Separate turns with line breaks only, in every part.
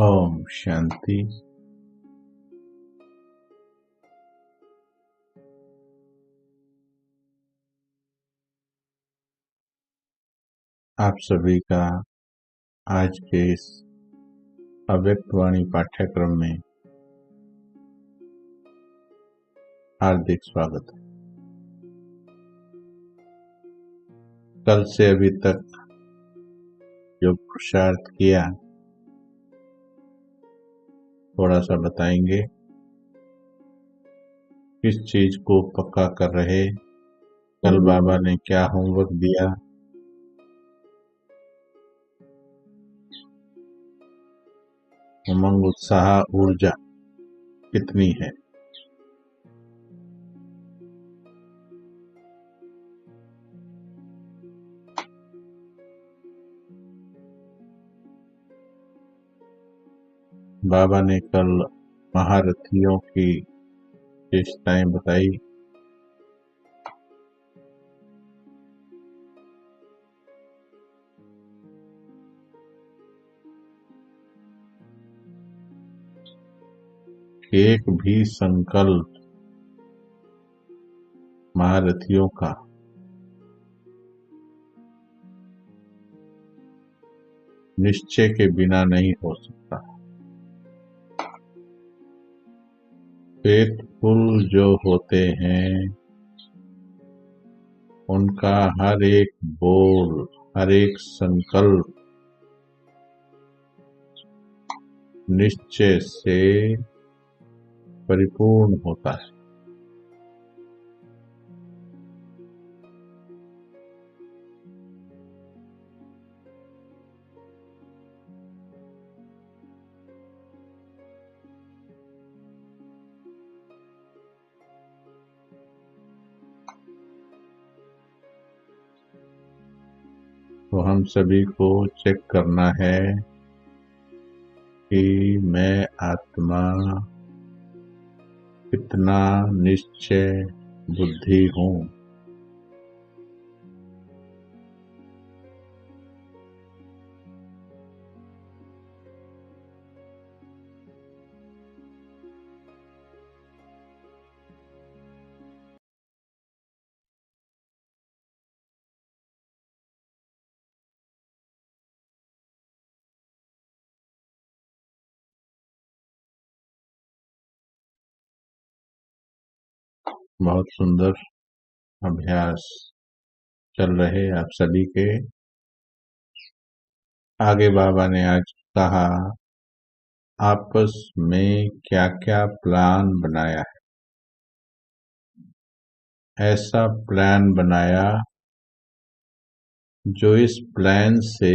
ओम शांति। आप सभी का आज के इस अव्यक्त वाणी पाठ्यक्रम में हार्दिक स्वागत है। कल से अभी तक जो पुरुषार्थ किया थोड़ा सा बताएंगे। किस चीज को पक्का कर रहे, कल बाबा ने क्या होमवर्क दिया, उमंग उत्साह ऊर्जा कितनी है। बाबा ने कल महारथियों की विशेषताएं बताई। एक भी संकल्प महारथियों का निश्चय के बिना नहीं हो सकता। फेथफुल जो होते हैं उनका हर एक बोल, हर एक संकल्प निश्चय से परिपूर्ण होता है। तो हम सभी को चेक करना है कि मैं आत्मा कितना निश्चय बुद्धि हूँ। बहुत सुंदर अभ्यास चल रहे आप सभी के। आगे बाबा ने आज कहा आपस में क्या क्या प्लान बनाया है। ऐसा प्लान बनाया जो इस प्लान से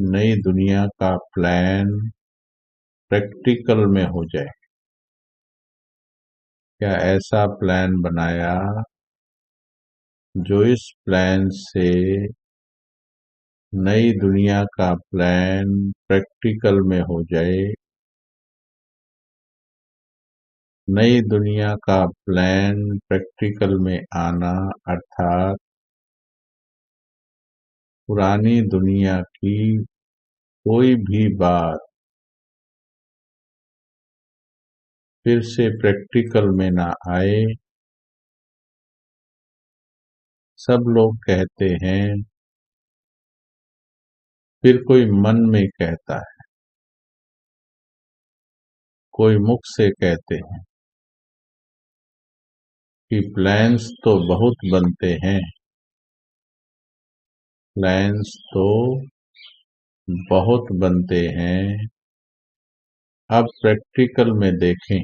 नई दुनिया का प्लान प्रैक्टिकल में हो जाए। क्या ऐसा प्लान बनाया जो इस प्लान से नई दुनिया का प्लान प्रैक्टिकल में हो जाए। नई दुनिया का प्लान प्रैक्टिकल में आना अर्थात पुरानी दुनिया की कोई भी बात फिर से प्रैक्टिकल में ना आए। सब लोग कहते हैं, फिर कोई मन में कहता है, कोई मुख से कहते हैं कि प्लान्स तो बहुत बनते हैं, प्लान्स तो बहुत बनते हैं, अब प्रैक्टिकल में देखें।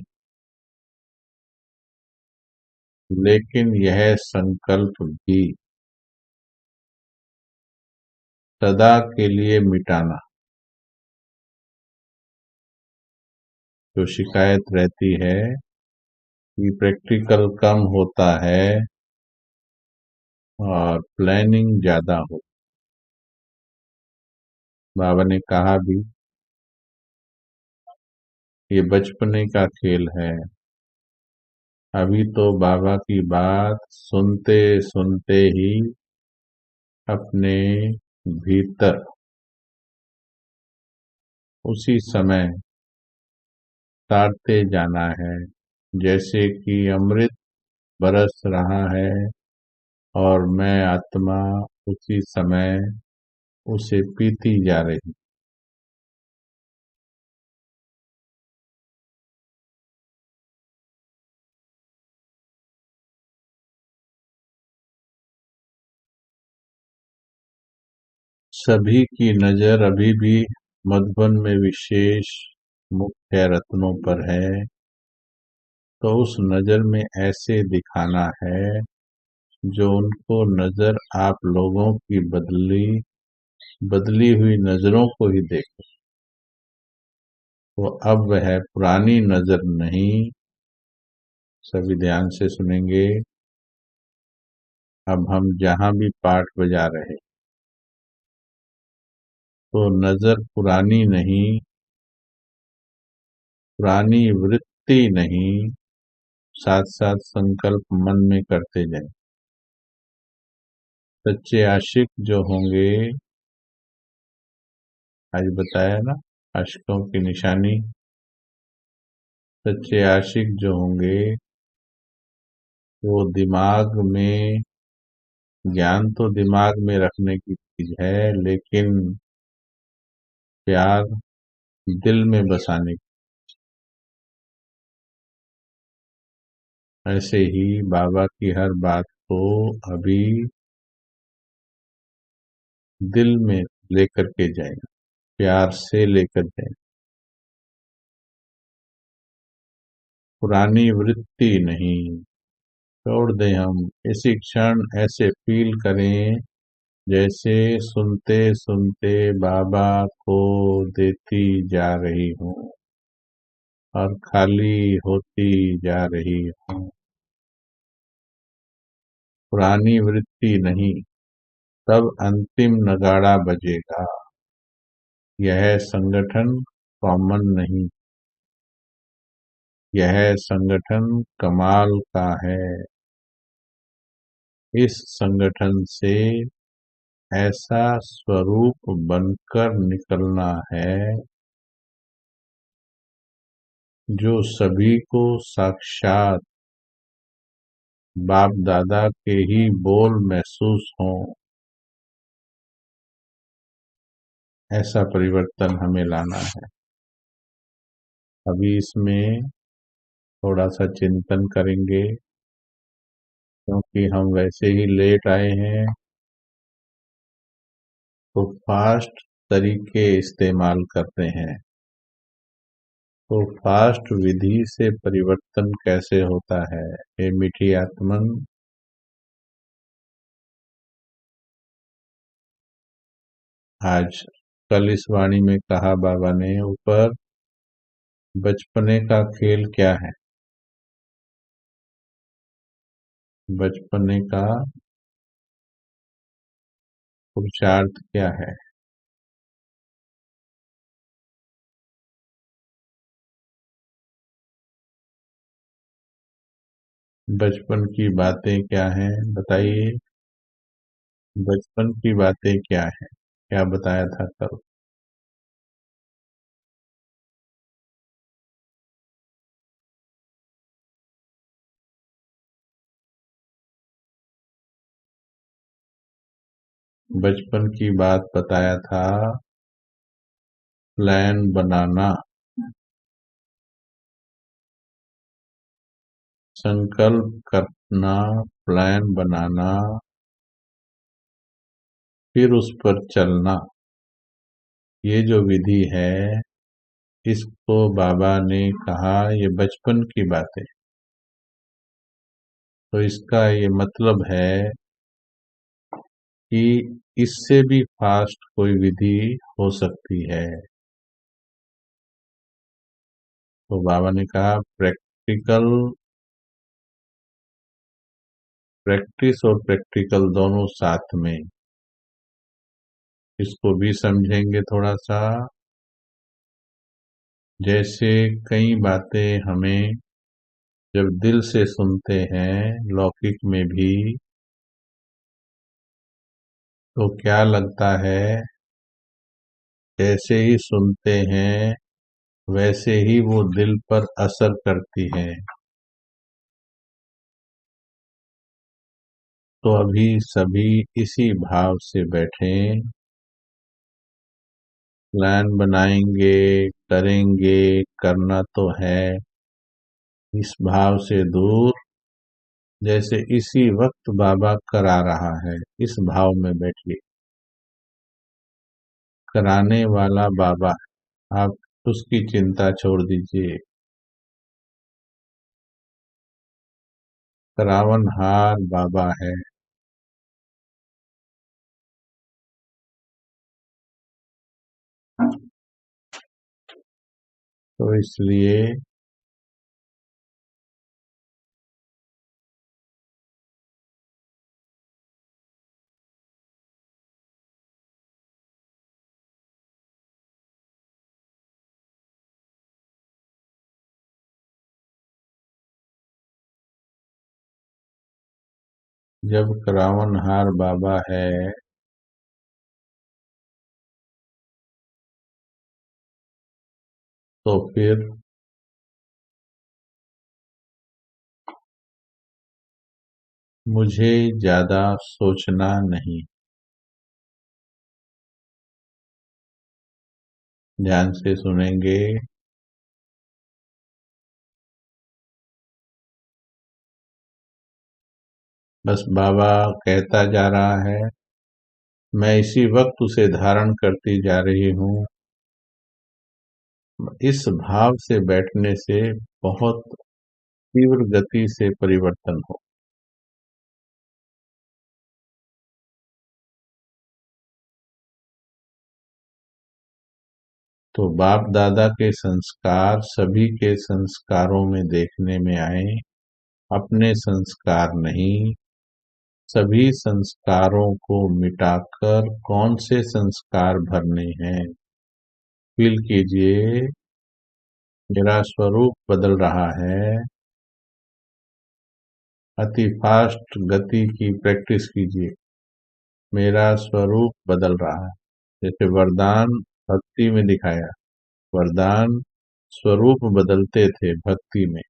लेकिन यह संकल्प भी सदा के लिए मिटाना। जो शिकायत रहती है कि प्रैक्टिकल कम होता है और प्लानिंग ज्यादा हो। बाबा ने कहा भी ये बचपने का खेल है। अभी तो बाबा की बात सुनते सुनते ही अपने भीतर उसी समय विस्तारते जाना है, जैसे कि अमृत बरस रहा है और मैं आत्मा उसी समय उसे पीती जा रही। सभी की नजर अभी भी मधुबन में विशेष मुख्य रत्नों पर है, तो उस नजर में ऐसे दिखाना है जो उनको नजर आप लोगों की बदली बदली हुई नजरों को ही देखे। तो अब वह पुरानी नजर नहीं, सभी ध्यान से सुनेंगे। अब हम जहां भी पाठ बजा रहे तो नजर पुरानी नहीं, पुरानी वृत्ति नहीं, साथ साथ संकल्प मन में करते जाएं। सच्चे आशिक जो होंगे, आज बताया ना, आशिकों की निशानी, सच्चे आशिक जो होंगे वो दिमाग में, ज्ञान तो दिमाग में रखने की चीज है, लेकिन प्यार दिल में बसाने की। ऐसे ही बाबा की हर बात को अभी दिल में लेकर के जाएं, प्यार से लेकर जाएं। पुरानी वृत्ति नहीं, छोड़ दें हम। इसी क्षण ऐसे फील करें जैसे सुनते सुनते बाबा को देती जा रही हूँ और खाली होती जा रही हूँ। पुरानी वृत्ति नहीं, तब अंतिम नगाड़ा बजेगा। यह संगठन कॉमन नहीं, यह संगठन कमाल का है। इस संगठन से ऐसा स्वरूप बनकर निकलना है जो सभी को साक्षात बाप दादा के ही बोल महसूस हों। ऐसा परिवर्तन हमें लाना है। अभी इसमें थोड़ा सा चिंतन करेंगे, क्योंकि हम वैसे ही लेट आए हैं, तो फास्ट तरीके इस्तेमाल करते हैं। तो फास्ट विधि से परिवर्तन कैसे होता है? हे मीठी आत्मन, आज कल इस वाणी में कहा बाबा ने ऊपर, बचपने का खेल क्या है? बचपने का पुरुषार्थ क्या है? बचपन की बातें क्या हैं? बताइए। बचपन की बातें क्या है? क्या बताया था कल? बचपन की बात बताया था, प्लान बनाना, संकल्प करना, प्लान बनाना, फिर उस पर चलना। ये जो विधि है, इसको बाबा ने कहा ये बचपन की बात है। तो इसका ये मतलब है कि इससे भी फास्ट कोई विधि हो सकती है। तो बाबा ने कहा प्रैक्टिस और प्रैक्टिकल दोनों साथ में। इसको भी समझेंगे थोड़ा सा। जैसे कई बातें हमें जब दिल से सुनते हैं लौकिक में भी, तो क्या लगता है, जैसे ही सुनते हैं वैसे ही वो दिल पर असर करती हैं। तो अभी सभी इसी भाव से बैठें, प्लान बनाएंगे, करेंगे, करना तो है, इस भाव से दूर, जैसे इसी वक्त बाबा करा रहा है, इस भाव में बैठिए। कराने वाला बाबा है, आप उसकी चिंता छोड़ दीजिए। करावनहार बाबा है। तो इसलिए जब करावनहार बाबा है, तो फिर मुझे ज्यादा सोचना नहीं। ध्यान से सुनेंगे। बस बाबा कहता जा रहा है, मैं इसी वक्त उसे धारण करती जा रही हूँ। इस भाव से बैठने से बहुत तीव्र गति से परिवर्तन हो। तो बाप दादा के संस्कार सभी के संस्कारों में देखने में आए, अपने संस्कार नहीं। सभी संस्कारों को मिटाकर कौन से संस्कार भरने हैं? फील कीजिए, मेरा स्वरूप बदल रहा है। अति फास्ट गति की प्रैक्टिस कीजिए। मेरा स्वरूप बदल रहा है। जैसे वरदान भक्ति में दिखाया, वरदान स्वरूप बदलते थे भक्ति में।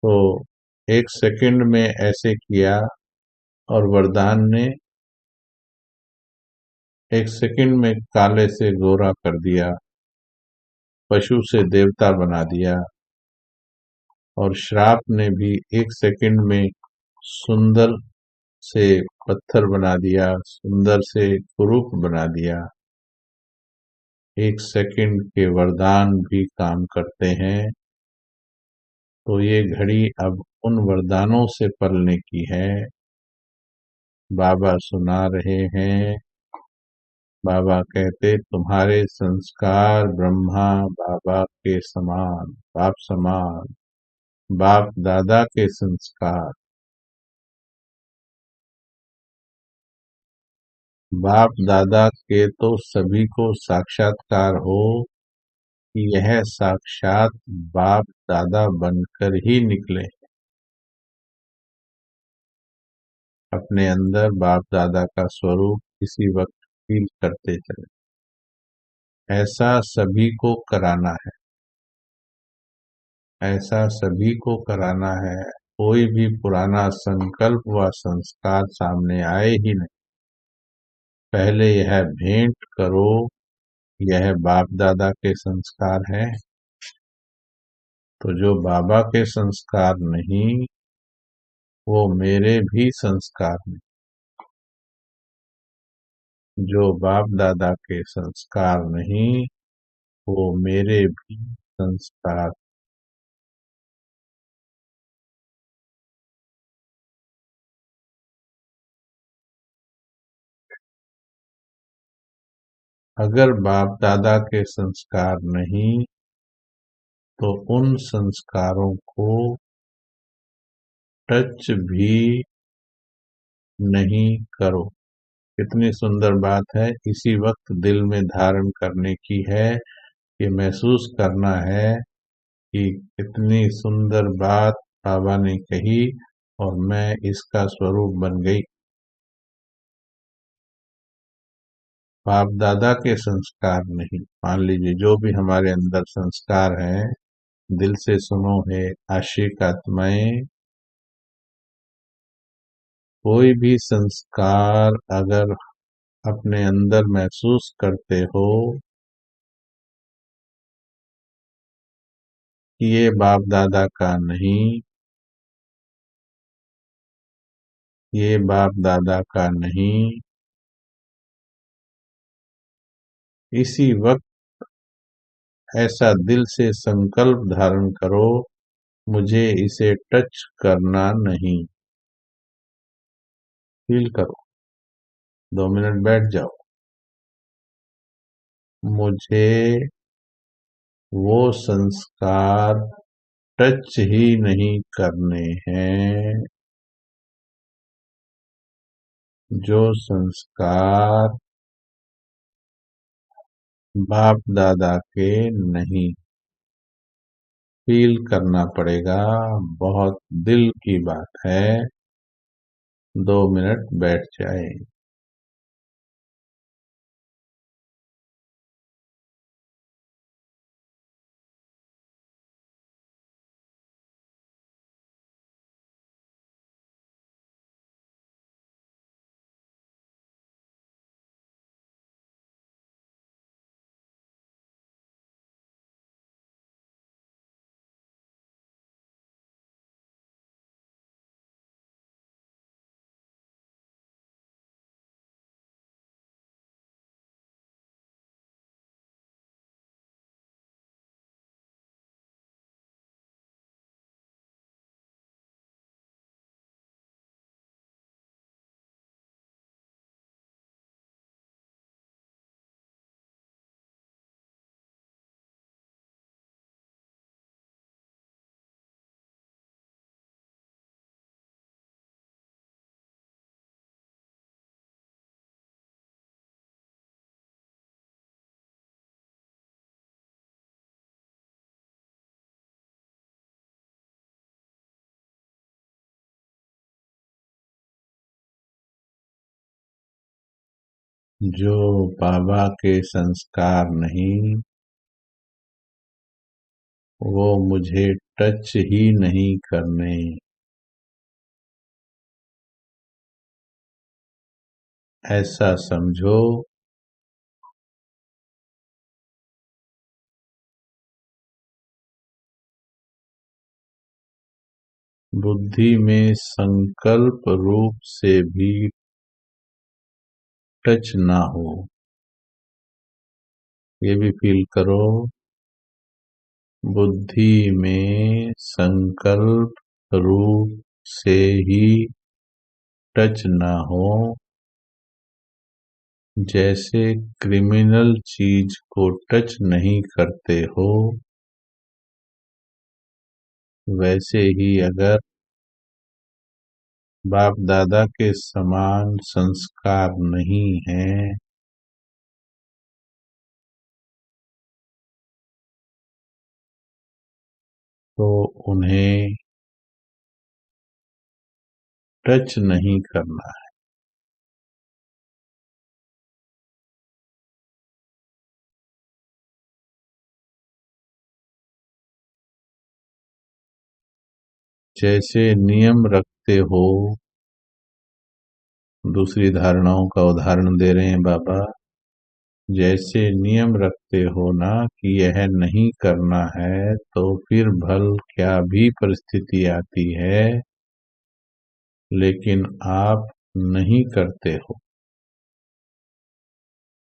तो एक सेकंड में ऐसे किया और वरदान ने एक सेकंड में काले से गोरा कर दिया, पशु से देवता बना दिया, और श्राप ने भी एक सेकंड में सुंदर से पत्थर बना दिया, सुंदर से कुरूप बना दिया। एक सेकंड के वरदान भी काम करते हैं। तो ये घड़ी अब उन वरदानों से पलने की है। बाबा सुना रहे हैं। बाबा कहते, तुम्हारे संस्कार ब्रह्मा बाबा के समान, बाप समान, बाप दादा के संस्कार। बाप दादा के तो सभी को साक्षात्कार हो कि यह साक्षात बाप दादा बनकर ही निकले। अपने अंदर बाप दादा का स्वरूप इसी वक्त फील करते चले। ऐसा सभी को कराना है, ऐसा सभी को कराना है। कोई भी पुराना संकल्प व संस्कार सामने आए ही नहीं। पहले यह भेंट करो, यह बाप दादा के संस्कार हैं। तो जो बाबा के संस्कार नहीं, वो मेरे भी संस्कार नहीं। जो बाप दादा के संस्कार नहीं, वो मेरे भी संस्कार। अगर बाप दादा के संस्कार नहीं, तो उन संस्कारों को टच भी नहीं करो। कितनी सुंदर बात है। इसी वक्त दिल में धारण करने की है, ये महसूस करना है कि कितनी सुंदर बात बाबा ने कही और मैं इसका स्वरूप बन गई। बाप दादा के संस्कार नहीं। मान लीजिए जो भी हमारे अंदर संस्कार हैं, दिल से सुनो हे आशिक आत्माएं, कोई भी संस्कार अगर अपने अंदर महसूस करते हो कि ये बाप दादा का नहीं, ये बाप दादा का नहीं, इसी वक्त ऐसा दिल से संकल्प धारण करो, मुझे इसे टच करना नहीं। फील करो, 2 मिनट बैठ जाओ। मुझे वो संस्कार टच ही नहीं करने हैं, जो संस्कार बाप दादा के नहीं। फील करना पड़ेगा, बहुत दिल की बात है। 2 मिनट बैठ जाए। जो बाबा के संस्कार नहीं, वो मुझे टच ही नहीं करने। ऐसा समझो, बुद्धि में संकल्प रूप से भी टच ना हो। ये भी फील करो, बुद्धि में संकल्प रूप से ही टच ना हो। जैसे क्रिमिनल चीज को टच नहीं करते हो, वैसे ही अगर बाप दादा के समान संस्कार नहीं हैं, तो उन्हें टच नहीं करना है। जैसे नियम रखते हो, दूसरी धारणाओं का उदाहरण दे रहे हैं बाबा। जैसे नियम रखते हो ना कि यह नहीं करना है, तो फिर भल क्या भी परिस्थिति आती है, लेकिन आप नहीं करते हो।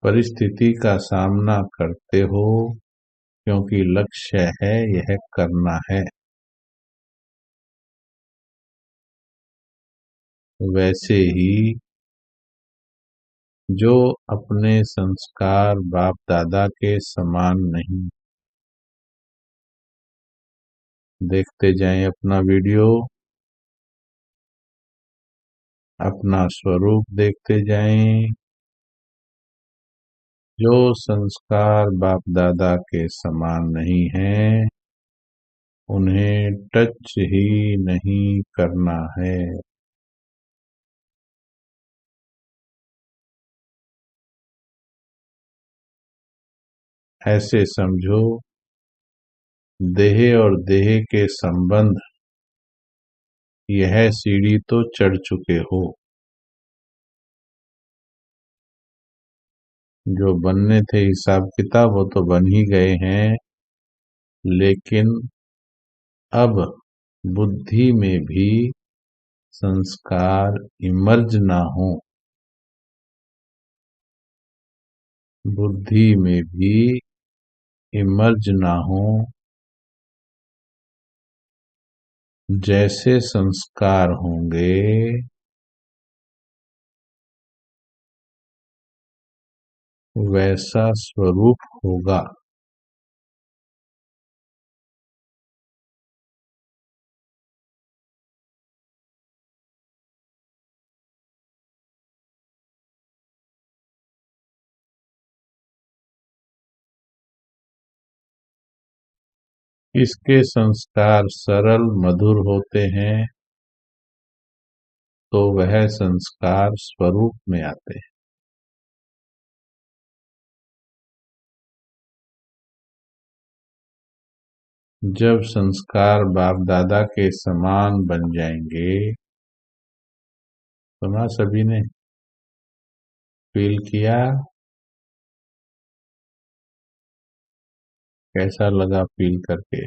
परिस्थिति का सामना करते हो क्योंकि लक्ष्य है, यह करना है। वैसे ही जो अपने संस्कार बाप दादा के समान नहीं, देखते जाएं अपना वीडियो, अपना स्वरूप देखते जाएं। जो संस्कार बाप दादा के समान नहीं हैं, उन्हें टच ही नहीं करना है। ऐसे समझो देह और देह के संबंध यह सीढ़ी तो चढ़ चुके हो। जो बनने थे हिसाब किताब वो तो बन ही गए हैं, लेकिन अब बुद्धि में भी संस्कार इमर्ज ना हो, बुद्धि में भी इमर्ज ना हो। जैसे संस्कार होंगे वैसा स्वरूप होगा। इसके संस्कार सरल मधुर होते हैं तो वह संस्कार स्वरूप में आते हैं। जब संस्कार बाप दादा के समान बन जाएंगे, सुना सभी ने, फील किया, कैसा लगा फील करके?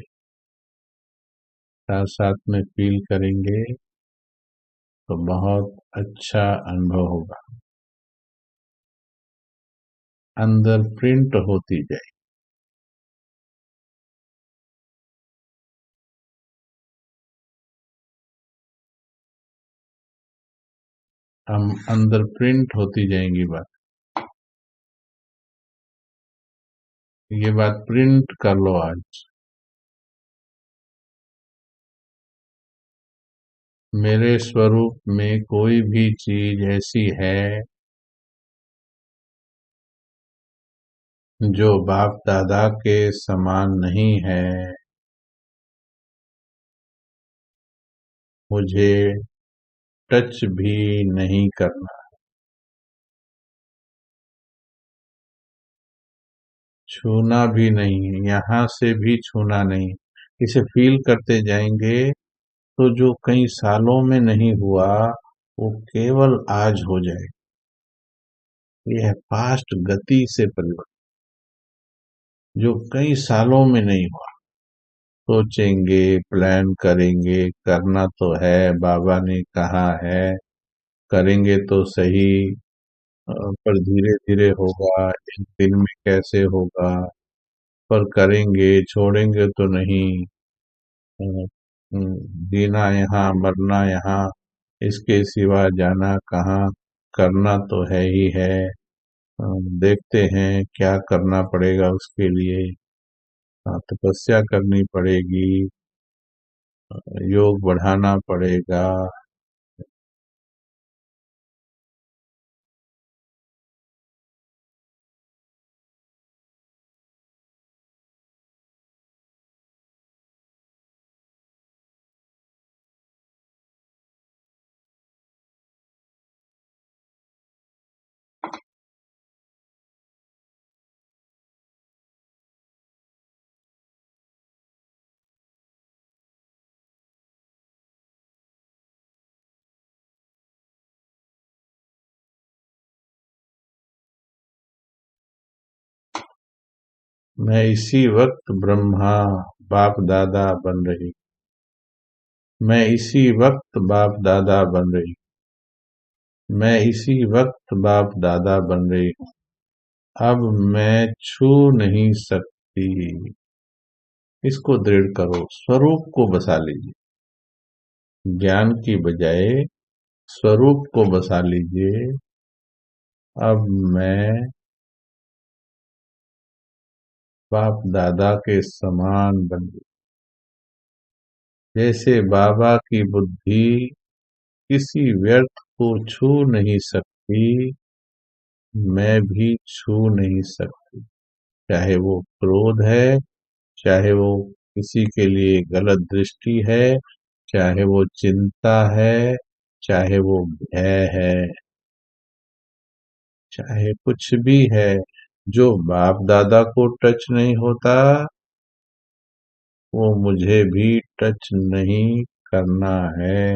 साथ साथ में फील करेंगे तो बहुत अच्छा अनुभव होगा, अंदर प्रिंट होती जाए। हम अंदर प्रिंट होती जाएंगी बात। ये बात प्रिंट कर लो आज। मेरे स्वरूप में कोई भी चीज ऐसी है जो बाप दादा के समान नहीं है, मुझे टच भी नहीं करना, छूना भी नहीं, यहाँ से भी छूना नहीं। इसे फील करते जाएंगे तो जो कई सालों में नहीं हुआ वो केवल आज हो जाए। ये है फास्ट गति से परिवर्तन, जो कई सालों में नहीं हुआ। सोचेंगे, प्लान करेंगे, करना तो है, बाबा ने कहा है, करेंगे तो सही, पर धीरे धीरे होगा, एक दिन में कैसे होगा, पर करेंगे, छोड़ेंगे तो नहीं। अ, जीना यहाँ, मरना यहाँ, इसके सिवा जाना कहाँ, करना तो है ही है। देखते हैं क्या करना पड़ेगा उसके लिए। तपस्या करनी पड़ेगी, योग बढ़ाना पड़ेगा। मैं इसी वक्त ब्रह्मा बाप दादा बन रही, मैं इसी वक्त बाप दादा बन रही, मैं इसी वक्त बाप दादा बन रही हूँ। अब मैं छू नहीं सकती। इसको दृढ़ करो, स्वरूप को बसा लीजिए, ज्ञान की बजाय स्वरूप को बसा लीजिए। अब मैं बाप दादा के समान बन गई। जैसे बाबा की बुद्धि किसी व्यर्थ को छू नहीं सकती, मैं भी छू नहीं सकती। चाहे वो क्रोध है, चाहे वो किसी के लिए गलत दृष्टि है, चाहे वो चिंता है, चाहे वो भय है, चाहे कुछ भी है, जो बाप दादा को टच नहीं होता वो मुझे भी टच नहीं करना है।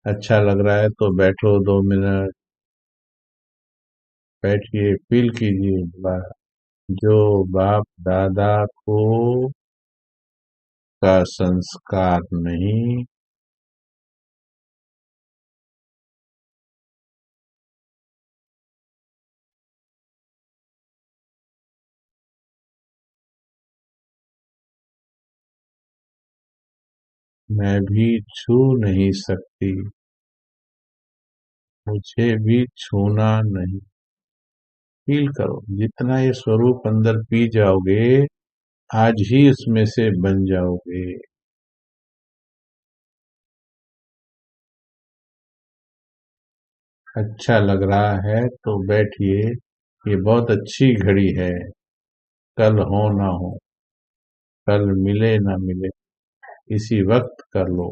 अच्छा लग रहा है तो बैठो 2 मिनट, बैठिए, फील कीजिए दोबारा। जो बाप दादा को का संस्कार नहीं, मैं भी छू नहीं सकती, मुझे भी छूना नहीं। फील करो, जितना ये स्वरूप अंदर पी जाओगे आज ही उसमें से बन जाओगे। अच्छा लग रहा है तो बैठिए, ये बहुत अच्छी घड़ी है। कल हो ना हो, कल मिले ना मिले, इसी वक्त कर लो।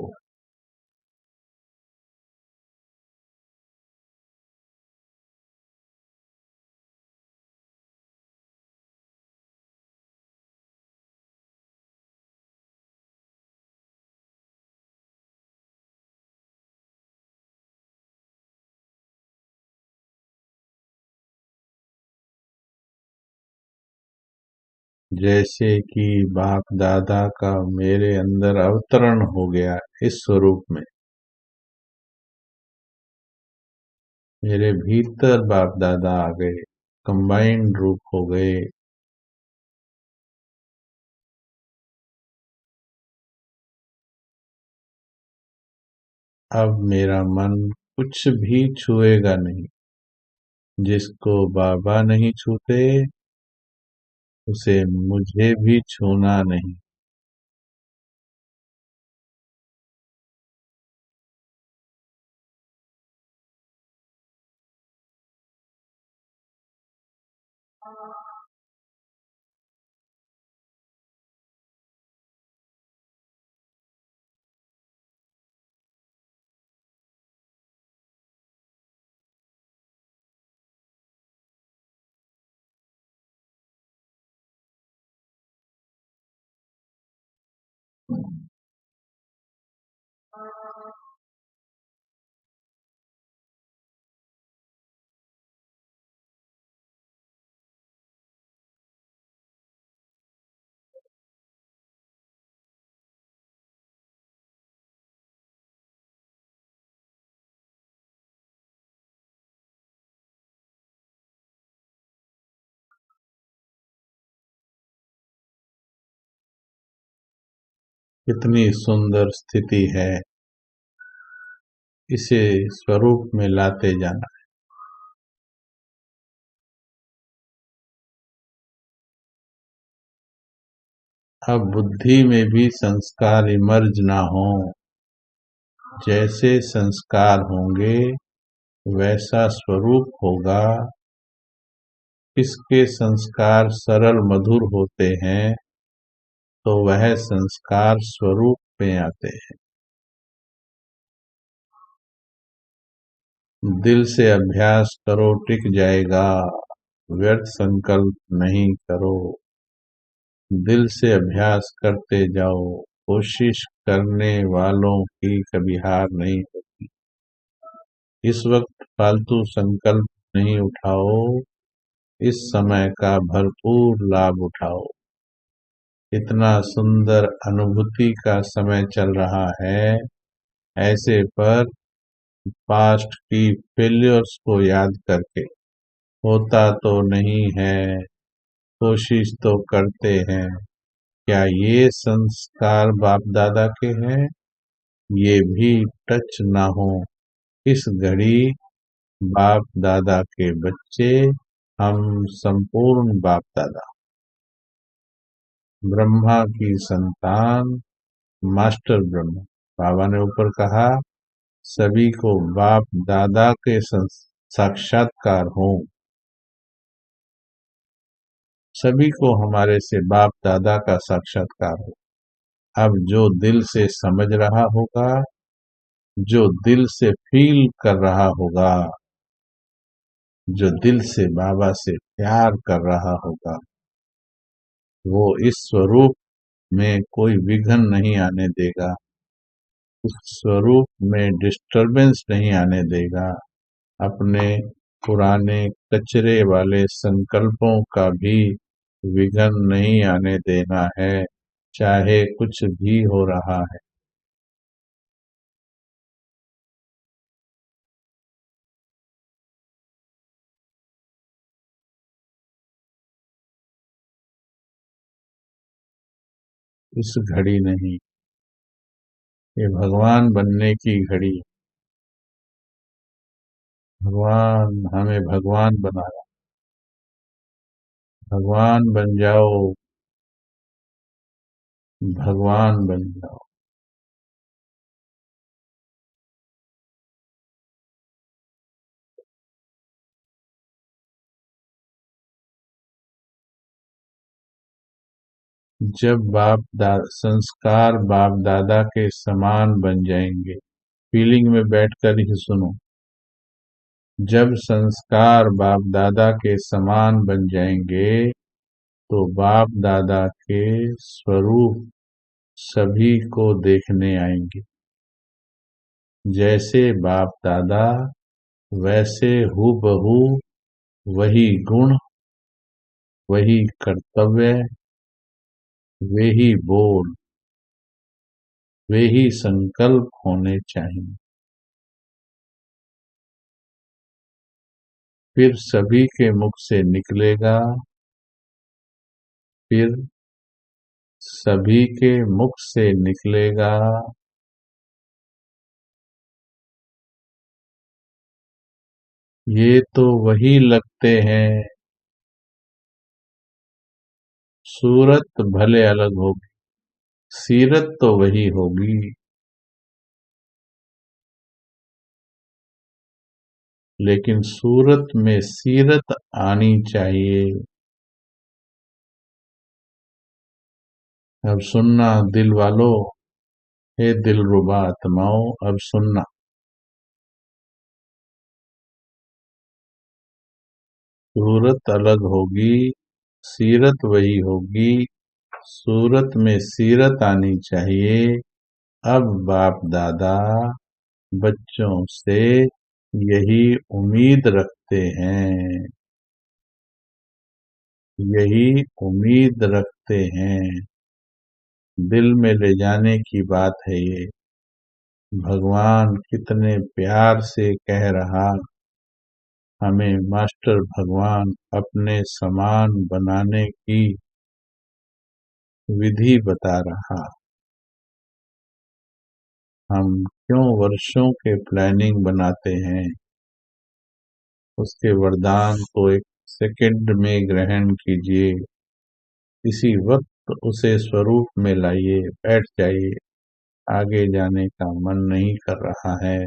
जैसे कि बाप दादा का मेरे अंदर अवतरण हो गया इस स्वरूप में, मेरे भीतर बाप दादा आ गए, कंबाइंड रूप हो गए। अब मेरा मन कुछ भी छुएगा नहीं, जिसको बाबा नहीं छूते उसे मुझे भी छूना नहीं। कितनी सुंदर स्थिति है, इसे स्वरूप में लाते जाना। अब बुद्धि में भी संस्कार इमर्ज ना हो, जैसे संस्कार होंगे वैसा स्वरूप होगा। किसके संस्कार सरल मधुर होते हैं तो वह संस्कार स्वरूप में आते हैं। दिल से अभ्यास करो टिक जाएगा, व्यर्थ संकल्प नहीं करो। दिल से अभ्यास करते जाओ, कोशिश करने वालों की कभी हार नहीं होती। इस वक्त फालतू संकल्प नहीं उठाओ, इस समय का भरपूर लाभ उठाओ। इतना सुंदर अनुभूति का समय चल रहा है, ऐसे पर पास्ट की फेल्योर्स को याद करके होता तो नहीं है, कोशिश तो करते हैं। क्या ये संस्कार बाप दादा के हैं? ये भी टच ना हो इस घड़ी। बाप दादा के बच्चे, हम संपूर्ण बाप दादा, ब्रह्मा की संतान, मास्टर ब्रह्म। बाबा ने ऊपर कहा सभी को बाप दादा के साक्षात्कार हो, सभी को हमारे से बाप दादा का साक्षात्कार हो। अब जो दिल से समझ रहा होगा, जो दिल से फील कर रहा होगा, जो दिल से बाबा से प्यार कर रहा होगा, वो इस स्वरूप में कोई विघ्न नहीं आने देगा, इस स्वरूप में डिस्टरबेंस नहीं आने देगा। अपने पुराने कचरे वाले संकल्पों का भी विघ्न नहीं आने देना है, चाहे कुछ भी हो रहा है। इस घड़ी नहीं, ये भगवान बनने की घड़ी। भगवान हमें भगवान बनाया। भगवान बन जाओ, भगवान बन जाओ। जब संस्कार बाप दादा के समान बन जाएंगे, फीलिंग में बैठकर ही सुनो। जब संस्कार बाप दादा के समान बन जाएंगे, तो बाप दादा के स्वरूप सभी को देखने आएंगे। जैसे बाप दादा, वैसे हूबहू, वही गुण, वही कर्तव्य, वे ही बोल, वे ही संकल्प होने चाहिए। फिर सभी के मुख से निकलेगा, फिर सभी के मुख से निकलेगा, ये तो वही लगते हैं। सूरत भले अलग होगी, सीरत तो वही होगी। लेकिन सूरत में सीरत आनी चाहिए। अब सुनना दिल वालों, हे दिलरुबा आत्माओं, अब सुनना। सूरत अलग होगी, सीरत वही होगी। सूरत में सीरत आनी चाहिए। अब बाप दादा बच्चों से यही उम्मीद रखते हैं, यही उम्मीद रखते हैं। दिल में ले जाने की बात है ये। भगवान कितने प्यार से कह रहा, हमें मास्टर भगवान अपने समान बनाने की विधि बता रहा। हम क्यों वर्षों के प्लानिंग बनाते हैं, उसके वरदान को एक सेकंड में ग्रहण कीजिए। इसी वक्त उसे स्वरूप में लाइए, बैठ जाइए। आगे जाने का मन नहीं कर रहा है,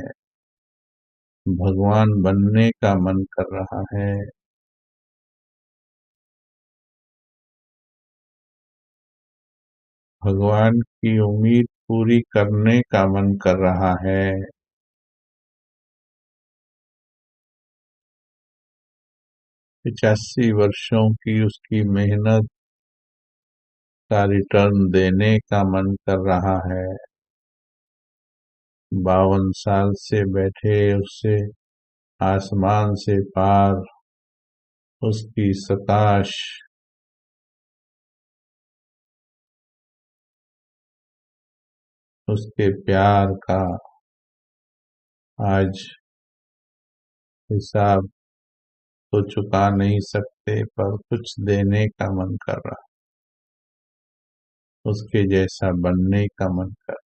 भगवान बनने का मन कर रहा है। भगवान की उम्मीद पूरी करने का मन कर रहा है। 85 वर्षों की उसकी मेहनत का रिटर्न देने का मन कर रहा है। 52 साल से बैठे उससे आसमान से पार उसकी सताश, उसके प्यार का आज हिसाब तो चुका नहीं सकते, पर कुछ देने का मन कर रहा, उसके जैसा बनने का मन कर।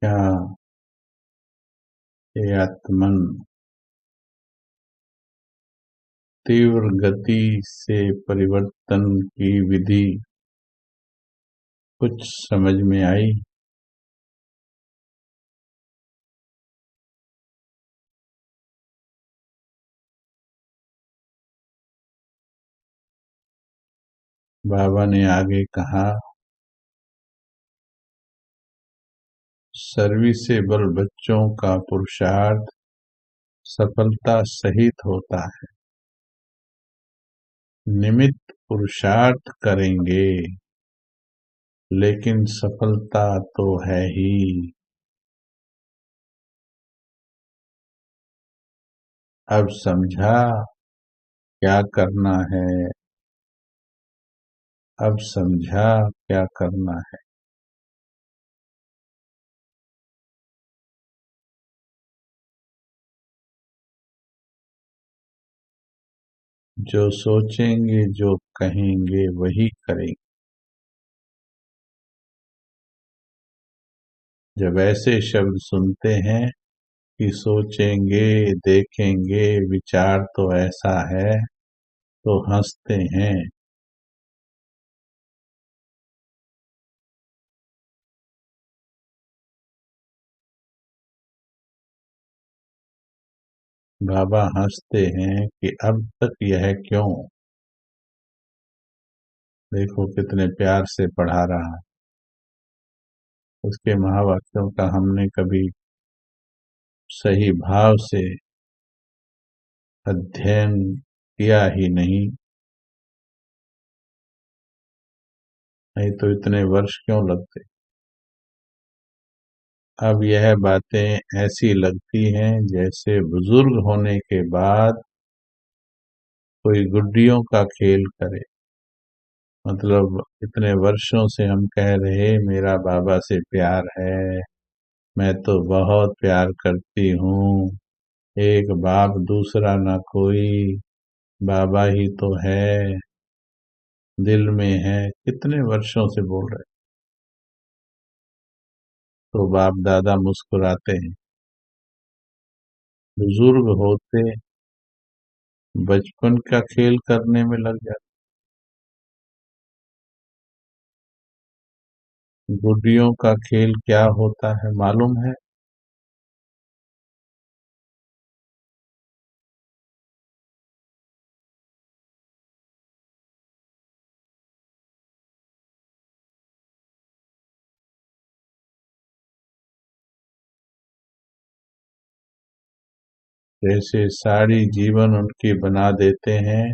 क्या ये आत्मन तीव्र गति से परिवर्तन की विधि कुछ समझ में आई? बाबा ने आगे कहा, सर्विसेबल बच्चों का पुरुषार्थ सफलता सहित होता है। निमित्त पुरुषार्थ करेंगे, लेकिन सफलता तो है ही। अब समझा क्या करना है? अब समझा क्या करना है? जो सोचेंगे, जो कहेंगे, वही करेंगे। जब ऐसे शब्द सुनते हैं कि सोचेंगे, देखेंगे, विचार तो ऐसा है, तो हंसते हैं। बाबा हंसते हैं कि अब तक यह क्यों? देखो कितने प्यार से पढ़ा रहा है। उसके महावाक्यों का हमने कभी सही भाव से अध्ययन किया ही नहीं, नहीं तो इतने वर्ष क्यों लगते। अब यह बातें ऐसी लगती हैं जैसे बुजुर्ग होने के बाद कोई गुड्डियों का खेल करे। मतलब इतने वर्षों से हम कह रहे मेरा बाबा से प्यार है, मैं तो बहुत प्यार करती हूँ, एक बाप दूसरा ना कोई, बाबा ही तो है, दिल में है, कितने वर्षों से बोल रहे। तो बाप दादा मुस्कुराते हैं। बुजुर्ग होते बचपन का खेल करने में लग जाते। गुड्डियों का खेल क्या होता है मालूम है? जैसे सारी जीवन उनकी बना देते हैं,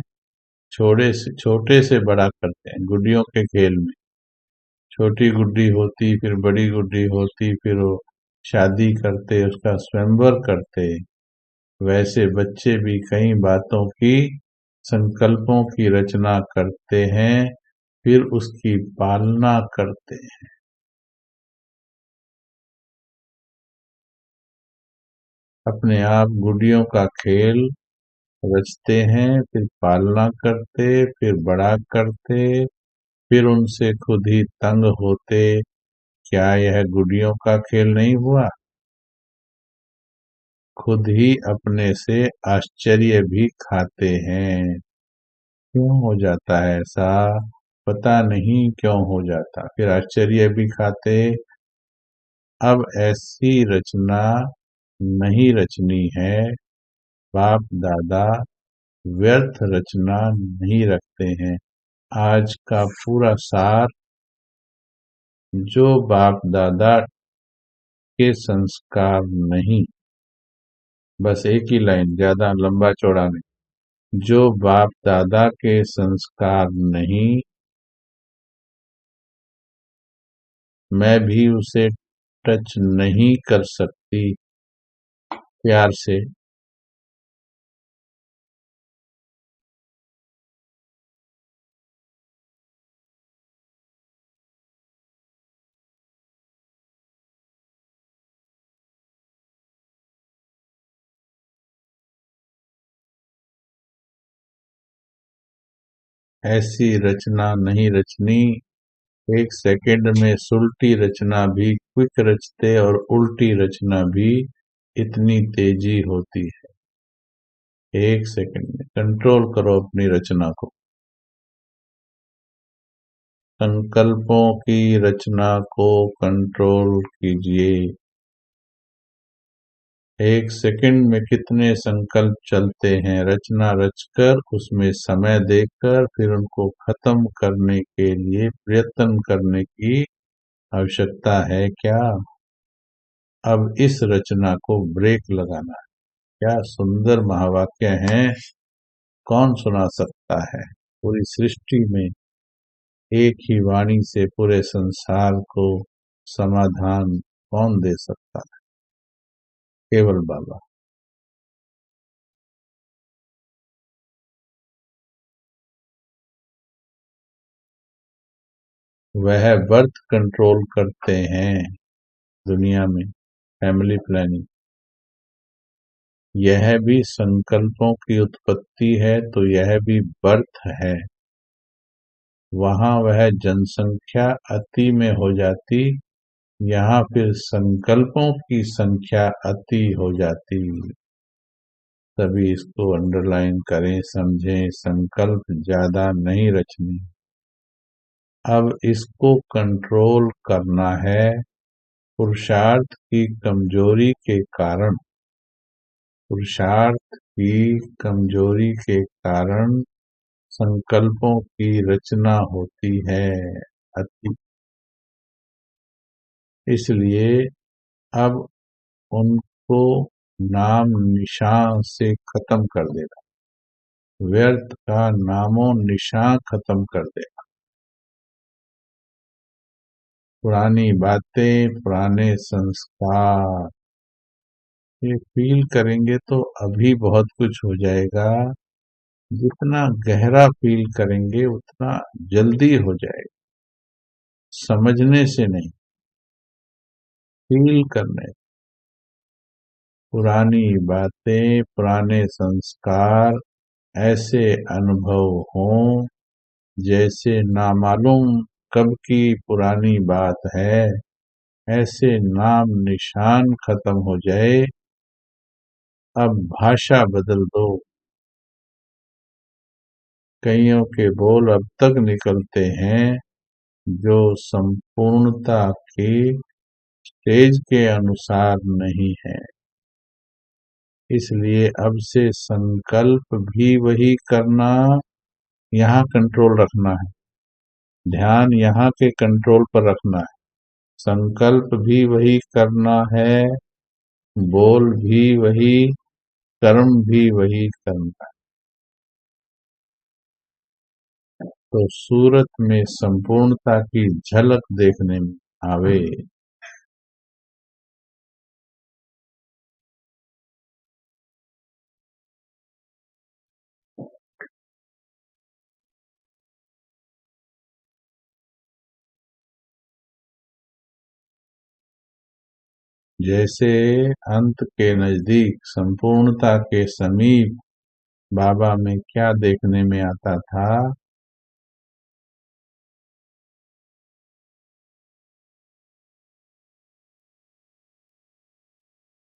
छोटे से बड़ा करते हैं गुड्डियों के खेल में। छोटी गुड्डी होती, फिर बड़ी गुड्डी होती, फिर वो शादी करते, उसका स्वयंवर करते। वैसे बच्चे भी कई बातों की, संकल्पों की रचना करते हैं, फिर उसकी पालना करते हैं। अपने आप गुड्डियों का खेल रचते हैं, फिर पालना करते, फिर बड़ा करते, फिर उनसे खुद ही तंग होते। क्या यह गुड्डियों का खेल नहीं हुआ? खुद ही अपने से आश्चर्य भी खाते हैं। क्यों हो जाता है ऐसा? पता नहीं क्यों हो जाता। फिर आश्चर्य भी खाते। अब ऐसी रचना नहीं रचनी है। बाप दादा व्यर्थ रचना नहीं रखते हैं। आज का पूरा सार, जो बाप दादा के संस्कार नहीं, बस एक ही लाइन, ज्यादा लंबा चौड़ा नहीं। जो बाप दादा के संस्कार नहीं, मैं भी उसे टच नहीं कर सकती प्यार से। ऐसी रचना नहीं रचनी एक सेकंड में सुलटी रचना भी क्विक रचते और उल्टी रचना भी इतनी तेजी होती है। एक सेकंड में कंट्रोल करो अपनी रचना को। संकल्पों की रचना को कंट्रोल कीजिए। एक सेकंड में कितने संकल्प चलते हैं। रचना रचकर उसमें समय देकर फिर उनको खत्म करने के लिए प्रयत्न करने की आवश्यकता है क्या? अब इस रचना को ब्रेक लगाना है। क्या सुंदर महावाक्य हैं। कौन सुना सकता है? पूरी सृष्टि में एक ही वाणी से पूरे संसार को समाधान कौन दे सकता है? केवल बाबा। वह बर्थ कंट्रोल करते हैं दुनिया में, फैमिली प्लानिंग। यह भी संकल्पों की उत्पत्ति है तो यह भी बर्थ है। वहां वह जनसंख्या अति में हो जाती, यहाँ फिर संकल्पों की संख्या अति हो जाती। सभी इसको अंडरलाइन करें, समझें। संकल्प ज्यादा नहीं रचने। अब इसको कंट्रोल करना है। पुरुषार्थ की कमजोरी के कारण, पुरुषार्थ की कमजोरी के कारण संकल्पों की रचना होती है अति। इसलिए अब उनको नाम निशान से खत्म कर देगा। व्यर्थ का नामो निशान खत्म कर देगा। पुरानी बातें, पुराने संस्कार, ये फील करेंगे तो अभी बहुत कुछ हो जाएगा। जितना गहरा फील करेंगे उतना जल्दी हो जाएगा। समझने से नहीं, फील करने। पुरानी बातें, पुराने संस्कार ऐसे अनुभव हों जैसे नामालूम कब की पुरानी बात है। ऐसे नाम निशान खत्म हो जाए। अब भाषा बदल दो। कईयों के बोल अब तक निकलते हैं जो संपूर्णता की स्टेज के अनुसार नहीं है। इसलिए अब से संकल्प भी वही करना, यहाँ कंट्रोल रखना है। ध्यान यहाँ के कंट्रोल पर रखना है। संकल्प भी वही करना है, बोल भी वही, कर्म भी वही करना है। तो सूरत में संपूर्णता की झलक देखने में आवे। जैसे अंत के नजदीक, संपूर्णता के समीप बाबा में क्या देखने में आता था?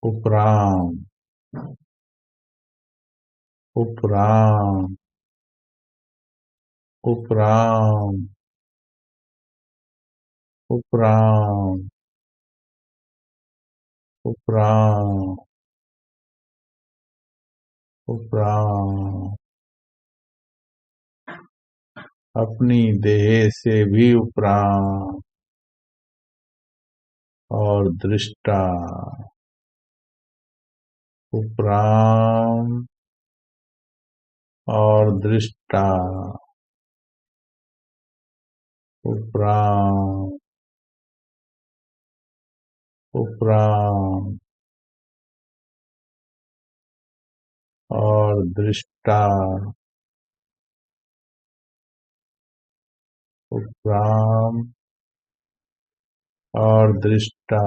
उपराम, उपराम, उपराम, उपराम, उपराम, उपराम। अपनी देह से भी उपराम। और दृष्टा, उपराम और दृष्टा, उपराम, उपराम और दृष्टा, उपराम और दृष्टा।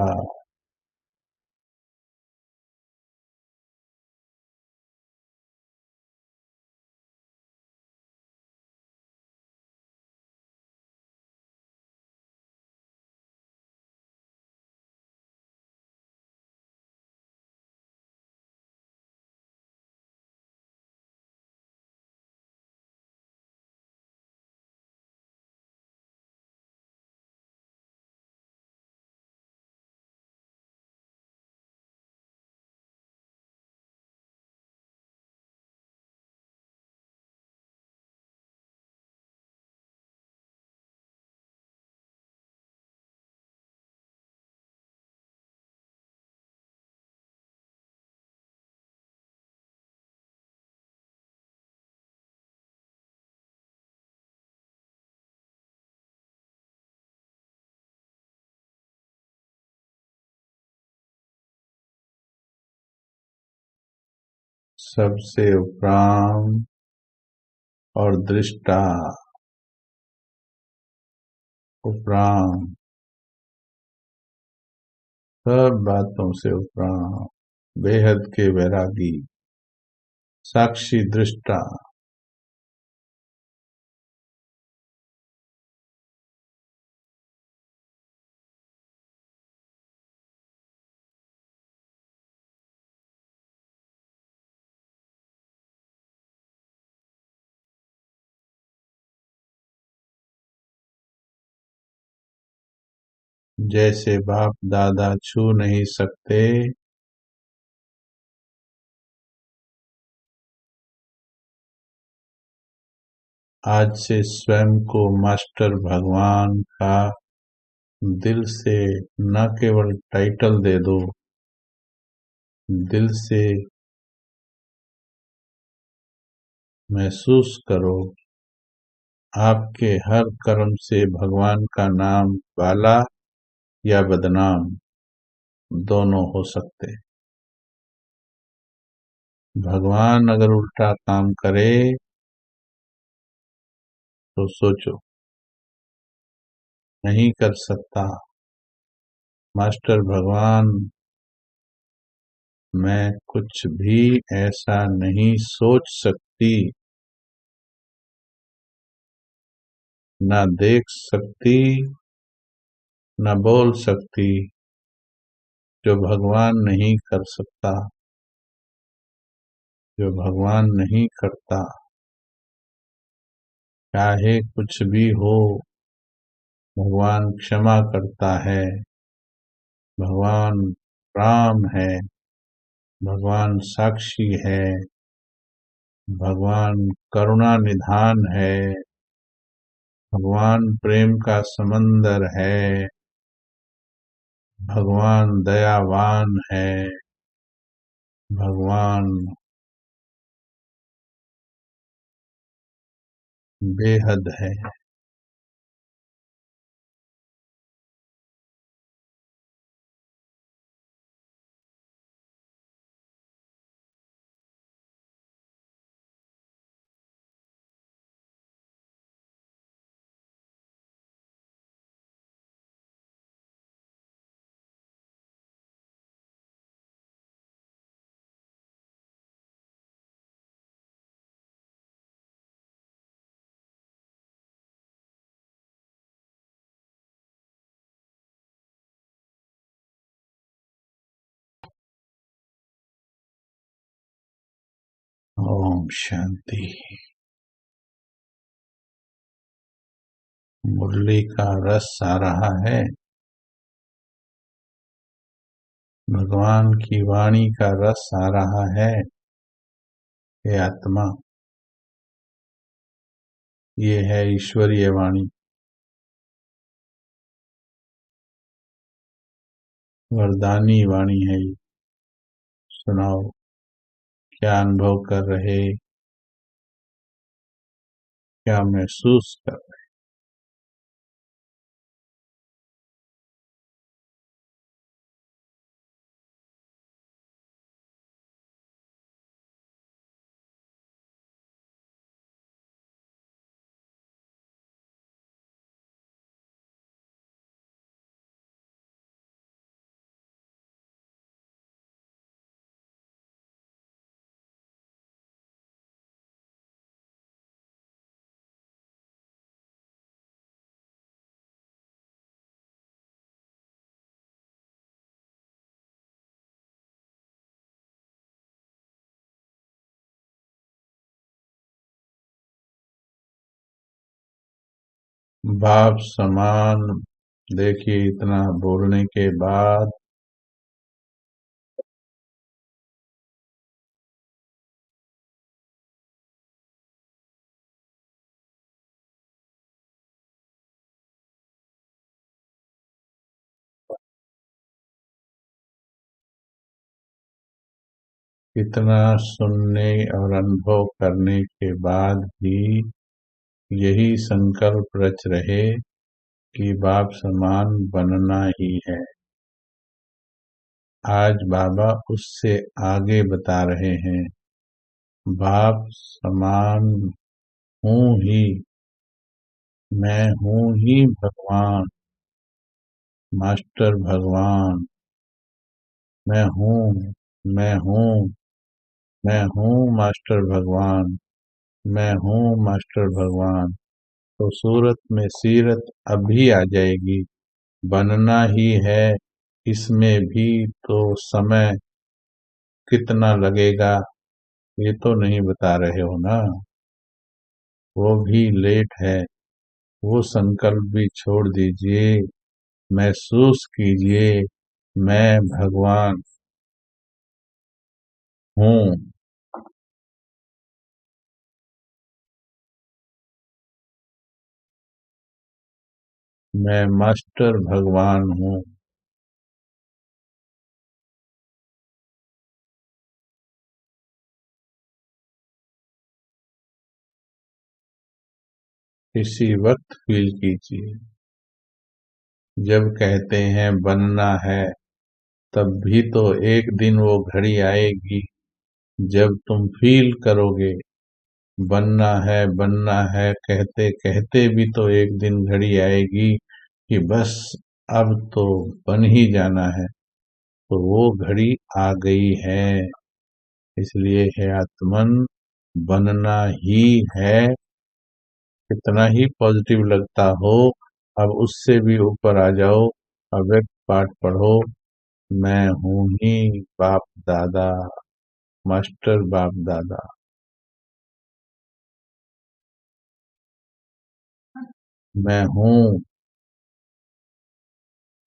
सबसे उपराम और दृष्टा। उपराम, सब बातों से उपराम, बेहद के वैरागी, साक्षी दृष्टा। जैसे बाप दादा छू नहीं सकते, आज से स्वयं को मास्टर भगवान का दिल से न केवल टाइटल दे दो, दिल से महसूस करो। आपके हर कर्म से भगवान का नाम वाला या बदनाम दोनों हो सकते। भगवान अगर उल्टा काम करे तो सोचो, नहीं कर सकता। मास्टर भगवान, मैं कुछ भी ऐसा नहीं सोच सकती, न देख सकती, न बोल सकती, जो भगवान नहीं कर सकता, जो भगवान नहीं करता। चाहे कुछ भी हो, भगवान क्षमा करता है। भगवान राम है, भगवान साक्षी है, भगवान करुणा निधान है, भगवान प्रेम का समंदर है, भगवान दयावान है, भगवान बेहद है। ओम शांति। मुरली का रस आ रहा है, भगवान की वाणी का रस आ रहा है। ये आत्मा, ये है ईश्वरीय वाणी, वरदानी वाणी है ये। सुनाओ, क्या अनुभव कर रहे, क्या महसूस कर रहे। बाप समान, देखिए इतना बोलने के बाद इतना सुनने और अनुभव करने के बाद भी यही संकल्प रच रहे कि बाप समान बनना ही है। आज बाबा उससे आगे बता रहे हैं। बाप समान हूँ ही, मैं हूँ ही भगवान, मास्टर भगवान। मैं हूँ, मैं हूँ, मैं हूँ मास्टर भगवान, मैं हूँ मास्टर भगवान। तो सूरत में सीरत अभी आ जाएगी, बनना ही है इसमें भी। तो समय कितना लगेगा ये तो नहीं बता रहे हो ना, वो भी लेट है। वो संकल्प भी छोड़ दीजिए, महसूस कीजिए मैं भगवान हूँ। मैं मास्टर भगवान हूँ। इसी वक्त फील कीजिए। जब कहते हैं बनना है, तब भी तो एक दिन वो घड़ी आएगी जब तुम फील करोगे। बनना है कहते कहते भी तो एक दिन घड़ी आएगी कि बस अब तो बन ही जाना है। तो वो घड़ी आ गई है। इसलिए है आत्मन, बनना ही है। कितना ही पॉजिटिव लगता हो, अब उससे भी ऊपर आ जाओ। अव्यक्त पाठ पढ़ो। मैं हूँ ही बाप दादा, मास्टर बाप दादा। मैं हूँ,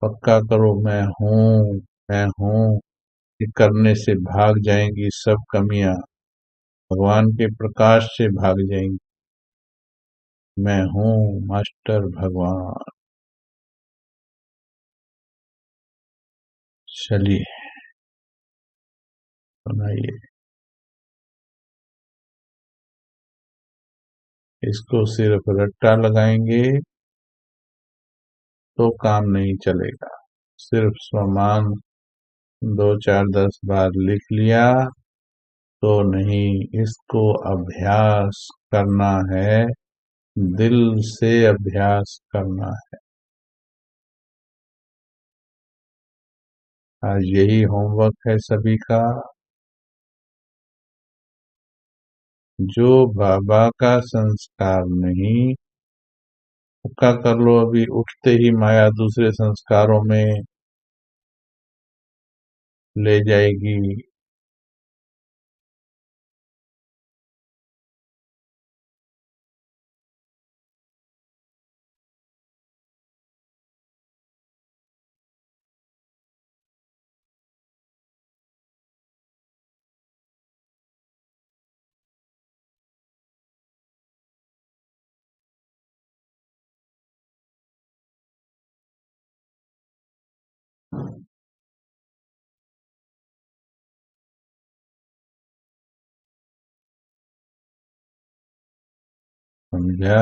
पक्का करो मैं हूँ, मैं हूँ। ये करने से भाग जाएंगी सब कमियां, भगवान के प्रकाश से भाग जाएंगी। मैं हूँ मास्टर भगवान। चलिए सुनाइए। इसको सिर्फ रट्टा लगाएंगे तो काम नहीं चलेगा। सिर्फ स्वमान 2 4 10 बार लिख लिया तो नहीं, इसको अभ्यास करना है, दिल से अभ्यास करना है। आज यही होमवर्क है सभी का। जो बाबा का संस्कार नहीं, पक्का कर लो अभी उठते ही माया दूसरे संस्कारों में ले जाएगी। समझा?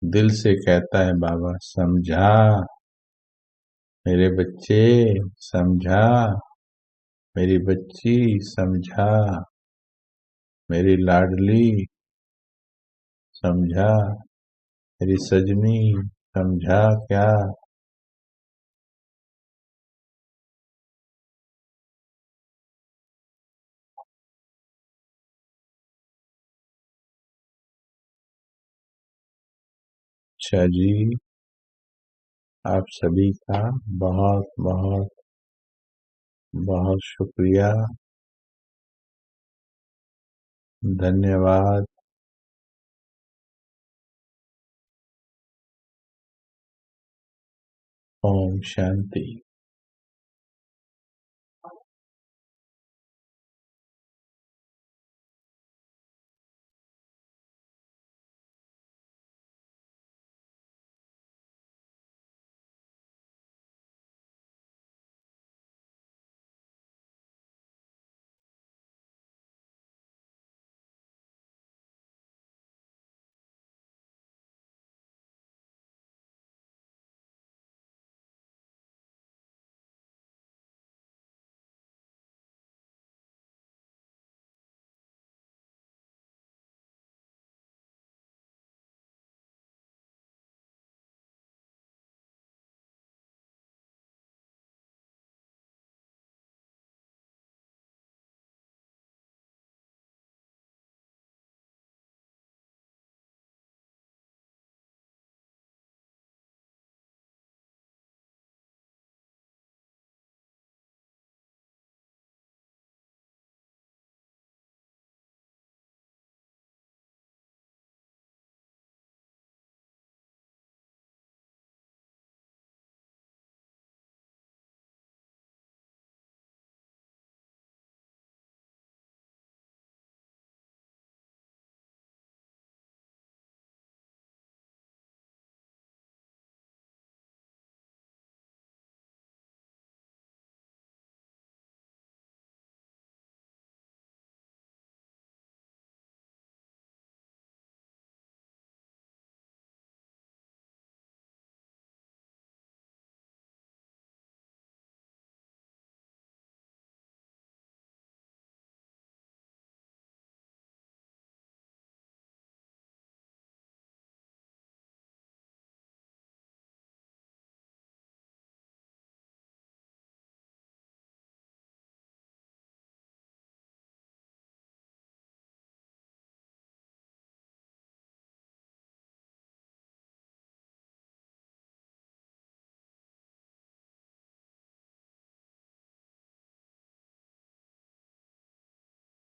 दिल से कहता है बाबा, समझा मेरे बच्चे, समझा मेरी बच्ची, समझा मेरी लाडली, समझा मेरी सजनी, समझा क्या? अच्छा जी, आप सभी का बहुत बहुत बहुत शुक्रिया, धन्यवाद। ओम शांति।